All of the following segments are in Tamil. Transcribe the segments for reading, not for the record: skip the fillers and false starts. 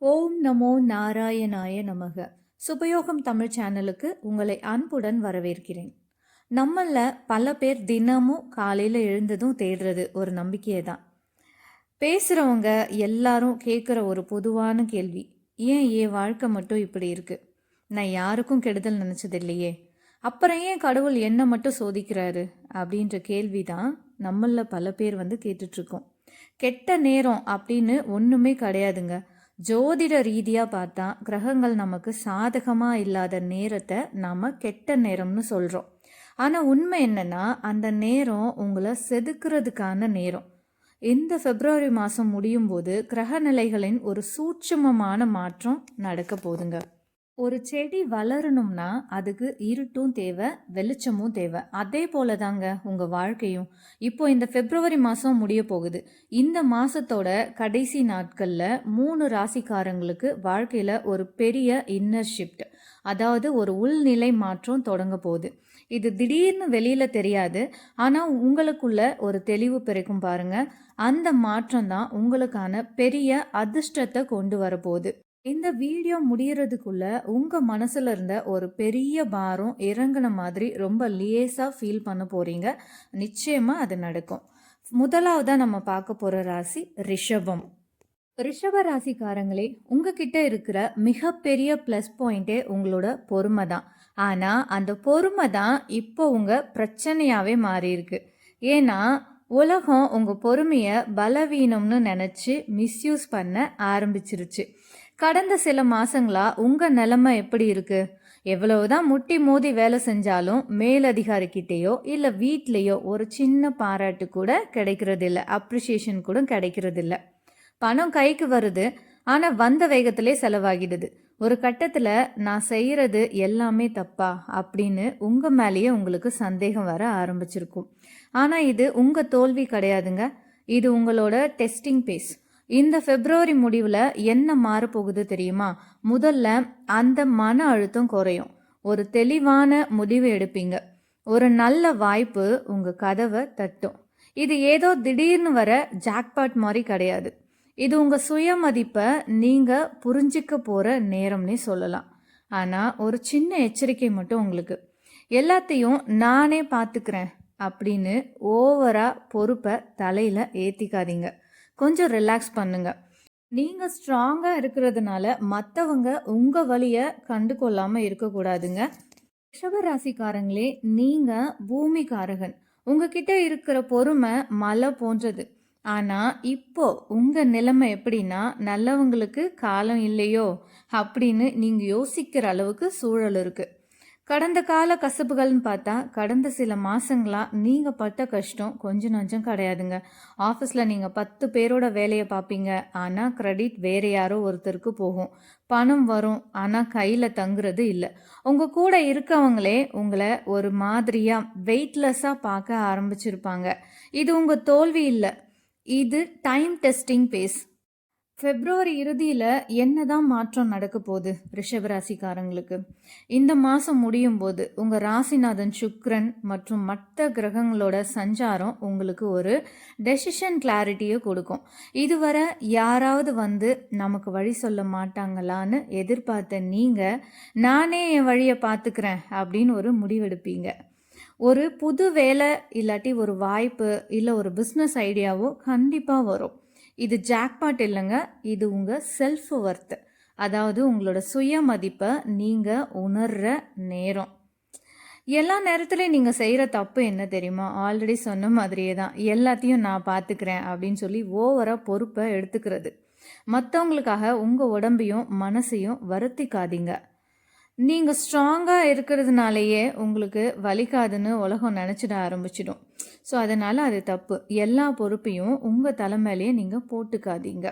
ஓம் நமோ நாராயணாய நமக. சுபயோகம் தமிழ் சேனலுக்கு உங்களை அன்புடன் வரவேற்கிறேன். நம்மள பல பேர் தினமும் காலையில் எழுந்ததும் தேடுறது ஒரு நம்பிக்கையை தான். பேசுகிறவங்க எல்லாரும் கேட்குற ஒரு பொதுவான கேள்வி, ஏன் வாழ்க்கை மட்டும் இப்படி இருக்கு? நான் யாருக்கும் கெடுதல் நினச்சது இல்லையே, அப்புறம் ஏன் கடவுள் என்னை மட்டும் சோதிக்கிறாரு அப்படின்ற கேள்வி தான் நம்மள பல பேர் கேட்டுட்ருக்கோம். கெட்ட நேரம் அப்படின்னு ஒன்றுமே கிடையாதுங்க. ஜோதிட ரீதியாக பார்த்தா கிரகங்கள் நமக்கு சாதகமாக இல்லாத நேரத்தை நாம் கெட்ட நேரம்னு சொல்கிறோம். ஆனால் உண்மை என்னென்னா, அந்த நேரம் உங்களை செதுக்கிறதுக்கான நேரம். இந்த பிப்ரவரி மாதம் முடியும் போது கிரக நிலைகளின் ஒரு சூட்சுமமான மாற்றம் நடக்க போகுதுங்க. ஒரு செடி வளரணும்னா அதுக்கு இருட்டும் தேவை, வெளிச்சமும் தேவை. அதே போல தாங்க உங்கள் வாழ்க்கையும். இப்போ இந்த பிப்ரவரி மாதம் முடிய போகுது. இந்த மாதத்தோட கடைசி நாட்களில் 3 ராசிக்காரங்களுக்கு வாழ்க்கையில் ஒரு பெரிய இன்னர் ஷிஃப்ட், அதாவது ஒரு உள்நிலை மாற்றம் தொடங்க போகுது. இது திடீர்னு வெளியில் தெரியாது, ஆனால் உங்களுக்குள்ள ஒரு தெளிவு பிறக்கும் பாருங்க. அந்த மாற்றம் தான் உங்களுக்கான பெரிய அதிர்ஷ்டத்தை கொண்டு வரப்போகுது. இந்த வீடியோ முடியறதுக்குள்ள உங்க மனசுல இருந்த ஒரு பெரிய பாரம் இறங்கின மாதிரி ரொம்ப லேசாக ஃபீல் பண்ண போறீங்க. நிச்சயமா அது நடக்கும். முதலாவதா நம்ம பார்க்க போற ராசி ரிஷபம். ரிஷப ராசிக்காரங்களே, உங்ககிட்ட இருக்கிற மிகப்பெரிய ப்ளஸ் பாயிண்டே உங்களோட பொறுமை தான். ஆனால் அந்த பொறுமை தான் இப்போ உங்கள் பிரச்சனையாகவே மாறி இருக்கு. ஏன்னா உலகம் உங்கள் பொறுமையை பலவீனம்னு நினச்சி மிஸ்யூஸ் பண்ண ஆரம்பிச்சிருச்சு. கடந்த சில மாசங்களா உங்க நிலைமை எப்படி இருக்கு? எவ்வளவுதான் முட்டி மோதி வேலை செஞ்சாலும் மேலதிகாரிக்கிட்டேயோ இல்லை வீட்லேயோ ஒரு சின்ன பாராட்டு கூட கிடைக்கிறது இல்லை, அப்ரிசியேஷன் கூட கிடைக்கிறது இல்லை. பணம் கைக்கு வருது, ஆனால் வந்த வேகத்திலே செலவாகிடுது. ஒரு கட்டத்தில் நான் செய்கிறது எல்லாமே தப்பா அப்படின்னு உங்கள் மேலேயே உங்களுக்கு சந்தேகம் வர ஆரம்பிச்சிருக்கும். ஆனால் இது உங்கள் தோல்வி கிடையாதுங்க, இது உங்களோட டெஸ்டிங் பேஸ். இந்த பிப்ரவரி முடிவில் என்ன மாறப்போகுது தெரியுமா? முதல்ல அந்த மன அழுத்தம் குறையும். ஒரு தெளிவான முடிவு எடுப்பீங்க. ஒரு நல்ல வாய்ப்பு உங்கள் கதவை தட்டும். இது ஏதோ திடீர்னு வர ஜாக்பாட் மாதிரி கிடையாது. இது உங்கள் சுயமதிப்பை நீங்கள் புரிஞ்சிக்க போகிற நேரம்னே சொல்லலாம். ஆனால் ஒரு சின்ன எச்சரிக்கை மட்டும் உங்களுக்கு, எல்லாத்தையும் நானே பார்த்துக்கிறேன் அப்படின்னு ஓவராக பொறுப்பை தலையில் ஏற்றிக்காதீங்க. கொஞ்சம் ரிலாக்ஸ் பண்ணுங்க. நீங்கள் ஸ்ட்ராங்காக இருக்கிறதுனால மற்றவங்க உங்கள் வழியை கண்டு கொள்ளாமல் இருக்கக்கூடாதுங்க. ரிஷபராசிக்காரங்களே, நீங்கள் பூமிக்காரகன். உங்ககிட்ட இருக்கிற பொறுமை மலை போன்றது. ஆனால் இப்போ உங்கள் நிலைமை எப்படின்னா, நல்லவங்களுக்கு காலம் இல்லையோ அப்படின்னு நீங்கள் யோசிக்கிற அளவுக்கு சூழல் இருக்குது. கடந்த கால கசப்புகள்னு பார்த்தா, கடந்த சில மாதங்களாக நீங்கள் பட்ட கஷ்டம் கொஞ்சம் நஞ்சம் கிடையாதுங்க. ஆஃபீஸில் நீங்கள் 10 பேரோட வேலையை பார்ப்பீங்க, ஆனால் கிரெடிட் வேறு யாரோ ஒருத்தருக்கு போகும். பணம் வரும், ஆனால் கையில் தங்குறது இல்லை. உங்கள் கூட இருக்கவங்களே உங்களை ஒரு மாதிரியாக வெயிட்லெஸ்ஸாக பார்க்க ஆரம்பிச்சிருப்பாங்க. இது உங்கள் தோல்வி இல்லை, இது டைம் டெஸ்டிங் பேஸ். பிப்ரவரி இறுதியில் என்னதான் மாற்றம் நடக்க போகுது ரிஷபராசிக்காரங்களுக்கு? இந்த மாதம் முடியும் போது உங்கள் ராசிநாதன் சுக்ரன் மற்றும் மற்ற கிரகங்களோட சஞ்சாரம் உங்களுக்கு ஒரு டெசிஷன் கிளாரிட்டியை கொடுக்கும். இதுவரை யாராவது நமக்கு வழி சொல்ல மாட்டாங்களான்னு எதிர்பார்த்த நீங்கள், நானே என் வழியை பார்த்துக்கிறேன் அப்படின்னு ஒரு முடிவெடுப்பீங்க. ஒரு புது வேலை இல்லாட்டி ஒரு வாய்ப்பு இல்லை ஒரு பிஸ்னஸ் ஐடியாவோ கண்டிப்பாக வரும். இது ஜாக்பாட் இல்லைங்க, இது உங்கள் செல்ஃப் ஒர்த், அதாவது உங்களோட சுயமதிப்பை நீங்கள் உணர்கிற நேரம். எல்லா நேரத்துலையும் நீங்கள் செய்கிற தப்பு என்ன தெரியுமா? ஆல்ரெடி சொன்ன மாதிரியே தான், எல்லாத்தையும் நான் பார்த்துக்கிறேன் அப்படின்னு சொல்லி ஓவராக பொறுப்பை எடுத்துக்கிறது. மற்றவங்களுக்காக உங்கள் உடம்பையும் மனசையும் வருத்திக்காதீங்க. நீங்கள் ஸ்ட்ராங்காக இருக்கிறதுனாலேயே உங்களுக்கு வலிக்காதுன்னு உலகம் நினச்சிட ஆரம்பிச்சிடும். ஸோ அதனால் அது தப்பு. எல்லா பொறுப்பையும் உங்கள் தலைமையிலேயே நீங்கள் போட்டுக்காதீங்க.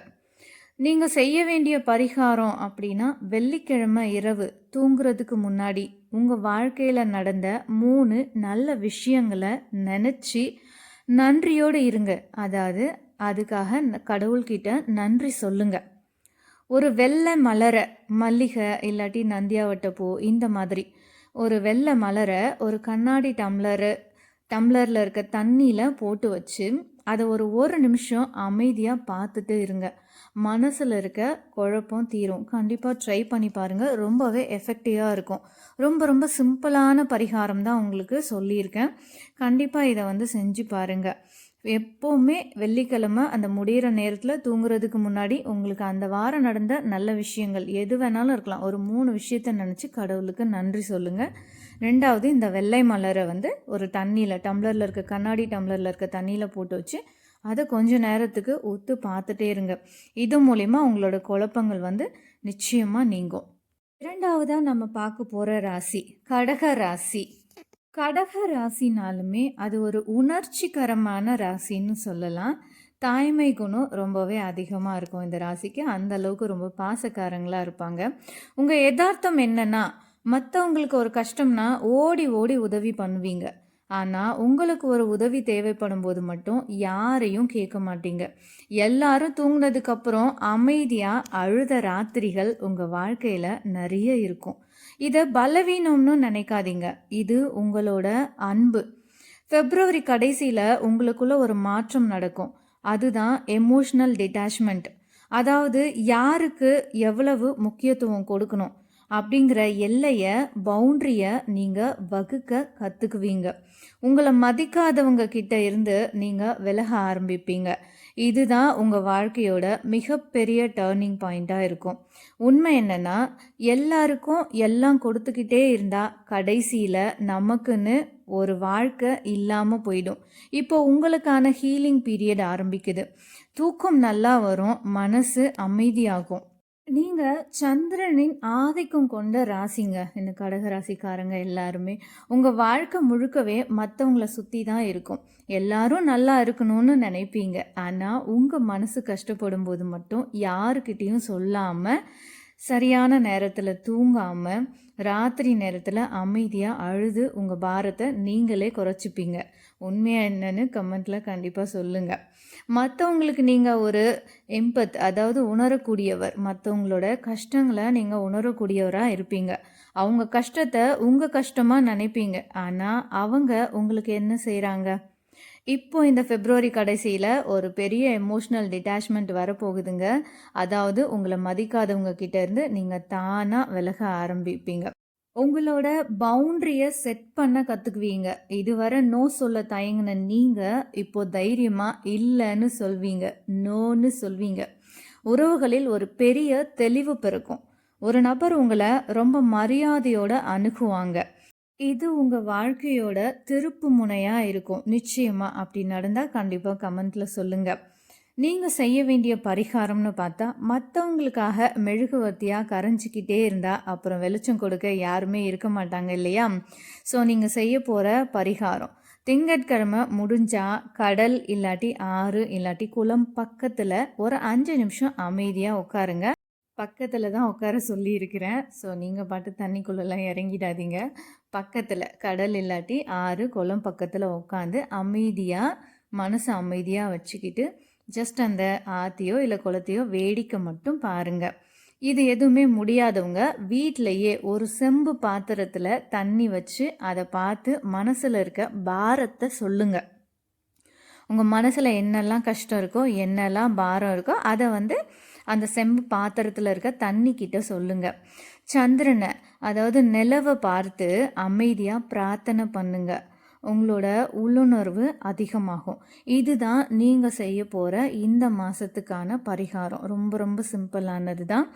நீங்கள் செய்ய வேண்டிய பரிகாரம் அப்படின்னா, வெள்ளிக்கிழமை இரவு தூங்குறதுக்கு முன்னாடி உங்கள் வாழ்க்கையில் நடந்த 3 நல்ல விஷயங்களை நினச்சி நன்றியோடு இருங்க. அதாவது அதுக்காக கடவுள்கிட்ட நன்றி சொல்லுங்கள். ஒரு வெள்ளை மலரை, மல்லிகை இல்லாட்டி நந்தியாவட்டை பூ, இந்த மாதிரி ஒரு வெள்ளை மலரை ஒரு கண்ணாடி டம்ளரில் இருக்க தண்ணியில் போட்டு வச்சு அதை ஒரு நிமிஷம் அமைதியாக பார்த்துட்டு இருங்க. மனசில் இருக்க குழப்பம் தீரும். கண்டிப்பாக ட்ரை பண்ணி பாருங்கள். ரொம்பவே எஃபெக்டிவாக இருக்கும். ரொம்ப ரொம்ப சிம்பிளான பரிகாரம் தான் உங்களுக்கு சொல்லியிருக்கேன். கண்டிப்பாக இதை செஞ்சு பாருங்கள். எப்போவுமே வெள்ளிக்கிழமை அந்த முடிகிற நேரத்தில் தூங்குறதுக்கு முன்னாடி உங்களுக்கு அந்த வாரம் நடந்த நல்ல விஷயங்கள் எது வேணாலும் இருக்கலாம், ஒரு 3 விஷயத்தை நினச்சி கடவுளுக்கு நன்றி சொல்லுங்கள். 2வது, இந்த வெள்ளை மலரை ஒரு தண்ணியில், டம்ளரில் இருக்க கண்ணாடி டம்ளரில் இருக்க தண்ணியில் போட்டு வச்சு அதை கொஞ்சம் நேரத்துக்கு ஊற்று பார்த்துட்டே இருங்க. இது மூலிமா உங்களோட குழப்பங்கள் நிச்சயமாக நீங்கும். 2வதாக நம்ம பார்க்க போகிற ராசி கடக ராசி. கடக ராசினாலுமே அது ஒரு உணர்ச்சிகரமான ராசின்னு சொல்லலாம். தாய்மை குணம் ரொம்பவே அதிகமாக இருக்கும் இந்த ராசிக்கு. அந்த அளவுக்கு ரொம்ப பாசக்காரங்களாக இருப்பாங்க. உங்கள் யதார்த்தம் என்னன்னா, மற்றவங்களுக்கு ஒரு கஷ்டம்னா ஓடி ஓடி உதவி பண்ணுவீங்க. ஆனால் உங்களுக்கு ஒரு உதவி தேவைப்படும் போது மட்டும் யாரையும் கேட்க மாட்டீங்க. எல்லாரும் தூங்கினதுக்கப்புறம் அமைதியாக அழுத ராத்திரிகள் உங்கள் வாழ்க்கையில் நிறைய இருக்கும். இதை பலவீனம்னு நினைக்காதீங்க, இது உங்களோட அன்பு. பிப்ரவரி கடைசியில் உங்களுக்குள்ள ஒரு மாற்றம் நடக்கும். அதுதான் எமோஷ்னல் டிட்டாச்மெண்ட். அதாவது யாருக்கு எவ்வளவு முக்கியத்துவம் கொடுக்கணும் அப்படிங்கிற எல்லையை, பவுண்ட்ரியை நீங்கள் வகுக்க கற்றுக்குவீங்க. உங்களை மதிக்காதவங்க கிட்ட இருந்து நீங்கள் விலக ஆரம்பிப்பீங்க. இதுதான் உங்கள் வாழ்க்கையோட மிகப்பெரிய டேர்னிங் பாயிண்ட்டாக இருக்கும். உண்மை என்னென்னா, எல்லாருக்கும் எல்லாம் கொடுத்துக்கிட்டே இருந்தால் கடைசியில் நமக்குன்னு ஒரு வாழ்க்கை இல்லாமல் போயிடும். இப்போ உங்களுக்கான ஹீலிங் பீரியட் ஆரம்பிக்குது. தூக்கம் நல்லா வரும், மனசு அமைதியாகும். நீங்கள் சந்திரனின் ஆதிக்கம் கொண்ட ராசிங்க இந்த கடக ராசிக்காரங்க எல்லாருமே. உங்கள் வாழ்க்கை முழுக்கவே மற்றவங்கள சுற்றி தான் இருக்கும். எல்லாரும் நல்லா இருக்கணும்னு நினைப்பீங்க. ஆனால் உங்கள் மனசு கஷ்டப்படும் போது மட்டும் யாருக்கிட்டேயும் சொல்லாமல், சரியான நேரத்தில் தூங்காமல், ராத்திரி நேரத்தில் அமைதியாக அழுது உங்கள் பாரத்தை நீங்களே குறைச்சிப்பீங்க. உண்மையாக என்னன்னு கமெண்ட்டில் கண்டிப்பாக சொல்லுங்கள். மற்றவங்களுக்கு நீங்கள் ஒரு எம்பத், அதாவது உணரக்கூடியவர். மற்றவங்களோட கஷ்டங்களை நீங்கள் உணரக்கூடியவராக இருப்பீங்க. அவங்க கஷ்டத்தை உங்கள் கஷ்டமாக நினைப்பீங்க. ஆனால் அவங்க உங்களுக்கு என்ன செய்கிறாங்க? இப்போ இந்த பிப்ரவரி கடைசியில் ஒரு பெரிய எமோஷ்னல் டிட்டாச்மெண்ட் வரப்போகுதுங்க. அதாவது உங்களை மதிக்காதவங்க கிட்டேருந்து நீங்கள் தானாக விலக ஆரம்பிப்பீங்க. உங்களோட பவுண்ட்ரியை செட் பண்ண கற்றுக்குவீங்க. இதுவரை நோ சொல்ல தயங்கின நீங்கள் இப்போ தைரியமாக இல்லைன்னு சொல்வீங்க, நோன்னு சொல்வீங்க. உறவுகளில் ஒரு பெரிய தெளிவு பிறக்கும். ஒரு நபர் உங்களை ரொம்ப மரியாதையோடு அணுகுவாங்க. இது உங்கள் வாழ்க்கையோட திருப்பு முனையாக இருக்கும். நிச்சயமாக அப்படி நடந்தால் கண்டிப்பாக கமெண்ட்டில் சொல்லுங்கள். நீங்கள் செய்ய வேண்டிய பரிகாரம்னு பார்த்தா, மற்றவங்களுக்காக மெழுகுவர்த்தியாக கரைஞ்சிக்கிட்டே இருந்தால் அப்புறம் வெளிச்சம் கொடுக்க யாருமே இருக்க மாட்டாங்க இல்லையா? ஸோ நீங்கள் செய்ய போகிற பரிகாரம், திங்கட்கிழமை முடிஞ்சால் கடல் இல்லாட்டி ஆறு இல்லாட்டி குளம் பக்கத்தில் ஒரு 5 நிமிஷம் அமைதியாக உட்காருங்க. பக்கத்தில் தான் உட்கார சொல்லியிருக்கிறேன். ஸோ நீங்கள் பாட்டு தண்ணிக்குள்ளெல்லாம் இறங்கிடாதீங்க. பக்கத்தில் கடல் இல்லாட்டி ஆறு குளம் பக்கத்தில் உட்காந்து அமைதியாக, மனசை அமைதியாக வச்சுக்கிட்டு ஜஸ்ட் அந்த ஆற்றையோ இல்லை குளத்தையோ வேடிக்கை மட்டும் பாருங்கள். இது எதுவுமே முடியாதவங்க வீட்டிலையே ஒரு செம்பு பாத்திரத்தில் தண்ணி வச்சு அதை பார்த்து மனசில் இருக்க பாரத்தை சொல்லுங்கள். உங்கள் மனசில் என்னெல்லாம் கஷ்டம் இருக்கோ, என்னெல்லாம் பாரம் இருக்கோ அதை அந்த செம்பு பாத்திரத்தில் இருக்க தண்ணி கிட்ட சொல்லுங்கள். சந்திரனை, அதாவது நிலவை பார்த்து அமைதியாக பிரார்த்தனை பண்ணுங்க. உங்களோட உள்ளுணர்வு அதிகமாகும். இதுதான் நீங்கள் செய்ய போகிற இந்த மாதத்துக்கான பரிகாரம். ரொம்ப ரொம்ப சிம்பிளானது தான்.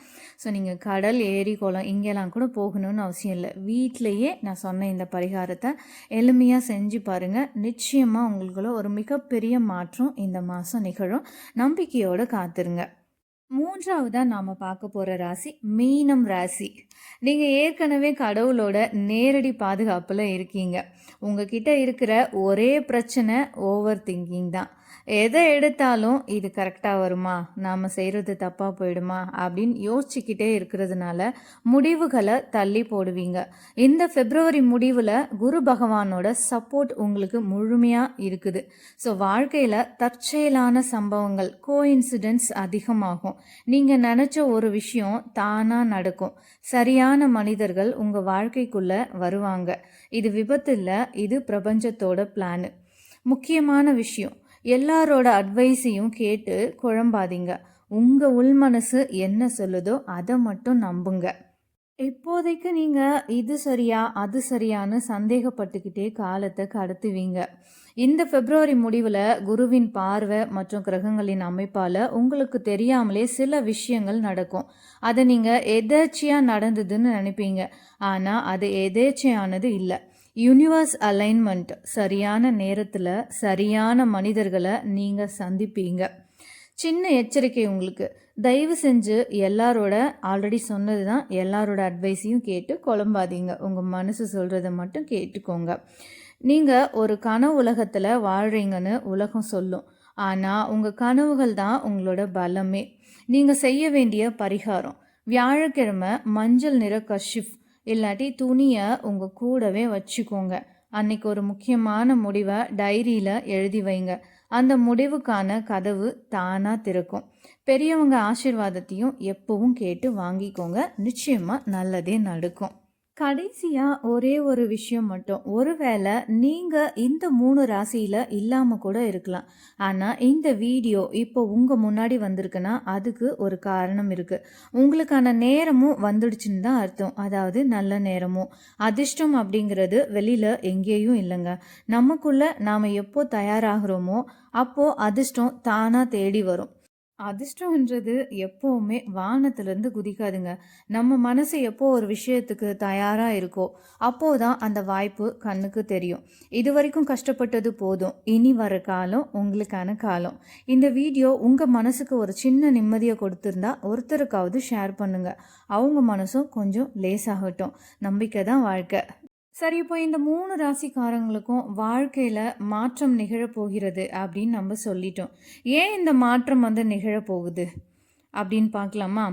ஸோ நீங்கள் கடல், ஏரி, குளம் இங்கெல்லாம் கூட போகணும்னு அவசியம் இல்லை. வீட்டிலையே நான் சொன்ன இந்த பரிகாரத்தை எளிமையாக செஞ்சு பாருங்கள். நிச்சயமாக உங்களுக்குள்ள ஒரு மிகப்பெரிய மாற்றம் இந்த மாதம் நிகழும். நம்பிக்கையோடு காத்துருங்க. 3வதாக நாம் பார்க்க போகிற ராசி மீனம் ராசி. நீங்கள் ஏற்கனவே கடவுளோட நேரடி பாதுகாப்பில் இருக்கீங்க. உங்ககிட்ட இருக்கிற ஒரே பிரச்சனை ஓவர் திங்கிங் தான். எதை எடுத்தாலும் இது கரெக்டாக வருமா, நாம் செய்கிறது தப்பாக போயிடுமா அப்படின்னு யோசிச்சுக்கிட்டே இருக்கிறதுனால முடிவுகளை தள்ளி போடுவீங்க. இந்த பிப்ரவரி முடிவில் குரு பகவானோட சப்போர்ட் உங்களுக்கு முழுமையாக இருக்குது. ஸோ வாழ்க்கையில் தற்செயலான சம்பவங்கள், கோஇன்சிடென்ட்ஸ் அதிகமாகும். நீங்கள் நினச்ச ஒரு விஷயம் தானாக நடக்கும். சரியான மனிதர்கள் உங்கள் வாழ்க்கைக்குள்ளே வருவாங்க. இது விபத்து இல்லை, இது பிரபஞ்சத்தோட பிளானு. முக்கியமான விஷயம், எல்லாரோட அட்வைஸையும் கேட்டு குழம்பாதீங்க. உங்கள் உள் மனசு என்ன சொல்லுதோ அதை மட்டும் நம்புங்க. இப்போதைக்கு நீங்கள் இது சரியா அது சரியான்னு சந்தேகப்பட்டுக்கிட்டே காலத்தை கடத்துவீங்க. இந்த பிப்ரவரி முடிவில் குருவின் பார்வை மற்றும் கிரகங்களின் அமைப்பால் உங்களுக்கு தெரியாமலே சில விஷயங்கள் நடக்கும். அதை நீங்கள் எதேர்ச்சியாக நடந்ததுன்னு நினைப்பீங்க. ஆனால் அது எதேர்ச்சியானது இல்லை. யூனிவர்ஸ் அலைன்மெண்ட் சரியான நேரத்தில் சரியான மனிதர்களை நீங்கள் சந்திப்பீங்க. சின்ன எச்சரிக்கை உங்களுக்கு, தயவு செஞ்சு எல்லாரோட ஆல்ரெடி சொன்னது தான், எல்லாரோட அட்வைஸையும் கேட்டு குழம்பாதீங்க. உங்கள் மனசு சொல்கிறத மட்டும் கேட்டுக்கோங்க. நீங்கள் ஒரு கனவு உலகத்தில் வாழ்கிறீங்கன்னு உலகம் சொல்லும். ஆனால் உங்கள் கனவுகள் தான் உங்களோட பலமே. நீங்கள் செய்ய வேண்டிய பரிகாரம், வியாழக்கிழமை மஞ்சள் நிற கஷிஃப் இல்லாட்டி துணியை உங்கள் கூடவே வச்சுக்கோங்க. அன்னைக்கு ஒரு முக்கியமான முடிவை டைரியில் எழுதி வைங்க. அந்த முடிவுக்கான கதவு தானாக திறக்கும். பெரியவங்க ஆசீர்வாதத்தையும் எப்பவும் கேட்டு வாங்கிக்கோங்க. நிச்சயமாக நல்லதே நடக்கும். கடைசியாக ஒரே ஒரு விஷயம் மட்டும், ஒருவேளை நீங்கள் இந்த 3 ராசியில் இல்லாமல் கூட இருக்கலாம். ஆனால் இந்த வீடியோ இப்போ உங்கள் முன்னாடி வந்திருக்குன்னா அதுக்கு ஒரு காரணம் இருக்குது. உங்களுக்கான நேரமும் வந்துடுச்சுன்னு தான் அர்த்தம். அதாவது நல்ல நேரமும். அதிர்ஷ்டம் அப்படிங்கிறது வெளியில் எங்கேயும் இல்லைங்க. நமக்குள்ளே நாம் எப்போ தயாராகிறோமோ அப்போது அதிர்ஷ்டம் தானாக தேடி வரும். அதிர்ஷ்டம்ன்றது எப்போவுமே வானத்திலேருந்து குதிக்காதுங்க. நம்ம மனசு எப்போ ஒரு விஷயத்துக்கு தயாராக இருக்கோ அப்போதான் அந்த வாய்ப்பு கண்ணுக்கு தெரியும். இது வரைக்கும் கஷ்டப்பட்டது போதும், இனி வர காலம் உங்களுக்கான காலம். இந்த வீடியோ உங்கள் மனசுக்கு ஒரு சின்ன நிம்மதியை கொடுத்துருந்தா ஒருத்தருக்காவது ஷேர் பண்ணுங்க. அவங்க மனசும் கொஞ்சம் லேசாகட்டும். நம்பிக்கை தான் வாழ்க்கை. சரி, இப்போ இந்த 3 ராசிக்காரங்களுக்கும் வாழ்க்கையில் மாற்றம் நிகழப்போகிறது அப்படின்னு நம்ம சொல்லிட்டோம். ஏன் இந்த மாற்றம் நிகழப்போகுது அப்படின்னு பார்க்கலாமா?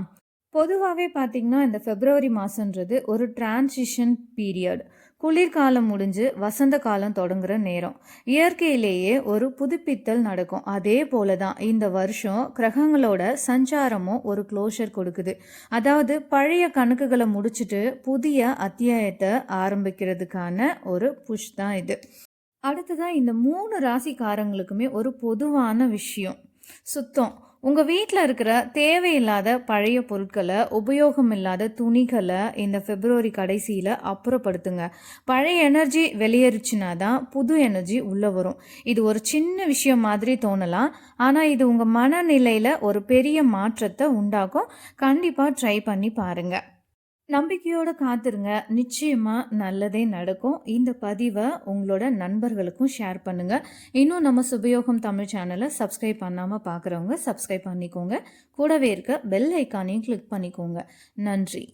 பொதுவாகவே பார்த்திங்கன்னா இந்த பிப்ரவரி மாதன்றது ஒரு டிரான்சிஷன் பீரியட். குளிர்காலம் முடிஞ்சு வசந்த காலம் தொடங்குற நேரம். இயற்கையிலேயே ஒரு புதுப்பித்தல் நடக்கும். அதே போல தான் இந்த வருஷம் கிரகங்களோட சஞ்சாரமும் ஒரு க்ளோஷர் கொடுக்குது. அதாவது பழைய கணக்குகளை முடிச்சுட்டு புதிய அத்தியாயத்தை ஆரம்பிக்கிறதுக்கான ஒரு புஷ் தான் இது. அடுத்ததான் இந்த 3 ராசிக்காரங்களுக்குமே ஒரு பொதுவான விஷயம், சுத்தம். உங்கள் வீட்டில் இருக்கிற தேவையில்லாத பழைய பொருட்களை, உபயோகம் இல்லாத துணிகளை இந்த பிப்ரவரி கடைசியில் அப்புறப்படுத்துங்க. பழைய எனர்ஜி வெளியேறிச்சுனா தான் புது எனர்ஜி உள்ளே வரும். இது ஒரு சின்ன விஷயம் மாதிரி தோணலாம், ஆனால் இது உங்கள் மனநிலையில் ஒரு பெரிய மாற்றத்தை உண்டாக்கும். கண்டிப்பாக ட்ரை பண்ணி பாருங்கள். நம்பிக்கையோடு காத்துருங்க. நிச்சயமாக நல்லதே நடக்கும். இந்த பதிவை உங்களோட நண்பர்களுக்கும் ஷேர் பண்ணுங்கள். இன்னும் நம்ம சுபயோகம் தமிழ் சேனலை சப்ஸ்கிரைப் பண்ணாமல் பார்க்குறவங்க சப்ஸ்கிரைப் பண்ணிக்கோங்க. கூடவே இருக்க பெல் ஐக்கானையும் கிளிக் பண்ணிக்கோங்க. நன்றி.